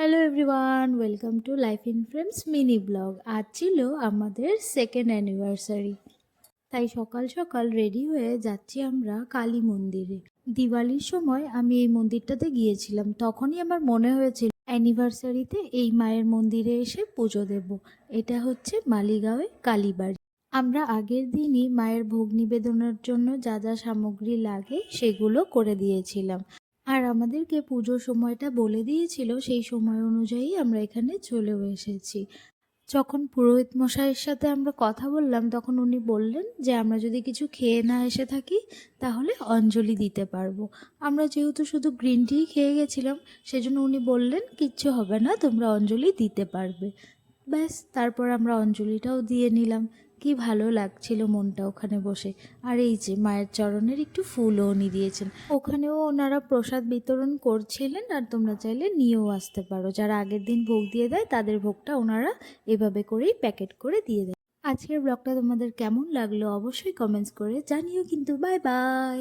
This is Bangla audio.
Hello everyone, welcome to life in frames mini blog. আজ ছিল আমাদের সেকেন্ড অ্যানিভার্সারি, তাই সকাল সকাল রেডি হয়ে যাচ্ছি আমরা কালী মন্দিরে। দিওয়ালির সময় আমি এই মন্দিরটাতে গিয়েছিলাম, তখনই আমার মনে হয়েছিল অ্যানিভার্সারিতে এই মায়ের মন্দিরে এসে পুজো দেব। এটা হচ্ছে মালিগাঁওয়ে কালীবাড়ি। আমরা আগের দিনই মায়ের ভোগ নিবেদনের জন্য যা যা সামগ্রী লাগে সেগুলো করে দিয়েছিলাম, আর আমাদেরকে পুজোর সময়টা বলে দিয়েছিল। সেই সময় অনুযায়ী আমরা এখানে চলেও এসেছি। যখন পুরোহিত মশাইয়ের সাথে আমরা কথা বললাম, তখন উনি বললেন যে আমরা যদি কিছু খেয়ে না এসে থাকি তাহলে অঞ্জলি দিতে পারবো। আমরা যেহেতু শুধু গ্রিন টি খেয়ে গেছিলাম, সেজন্য উনি বললেন কিচ্ছু হবে না, তোমরা অঞ্জলি দিতে পারবে। ব্যাস, তারপর আমরা অঞ্জলিটাও দিয়ে নিলাম। কি ভালো লাগছিল মনটা ওখানে বসে। আর এই যে মায়ের চরণের একটু ফুলও উনি দিয়েছেন। ওখানেও ওনারা প্রসাদ বিতরণ করছিলেন, আর তোমরা চাইলে নিয়েও আসতে পারো। যারা আগের দিন ভোগ দিয়ে দেয় তাদের ভোগটা ওনারা এভাবে করেই প্যাকেট করে দিয়ে দেয়। আজকের ব্লগটা তোমাদের কেমন লাগলো অবশ্যই কমেন্টস করে জানিও কিন্তু। Bye bye.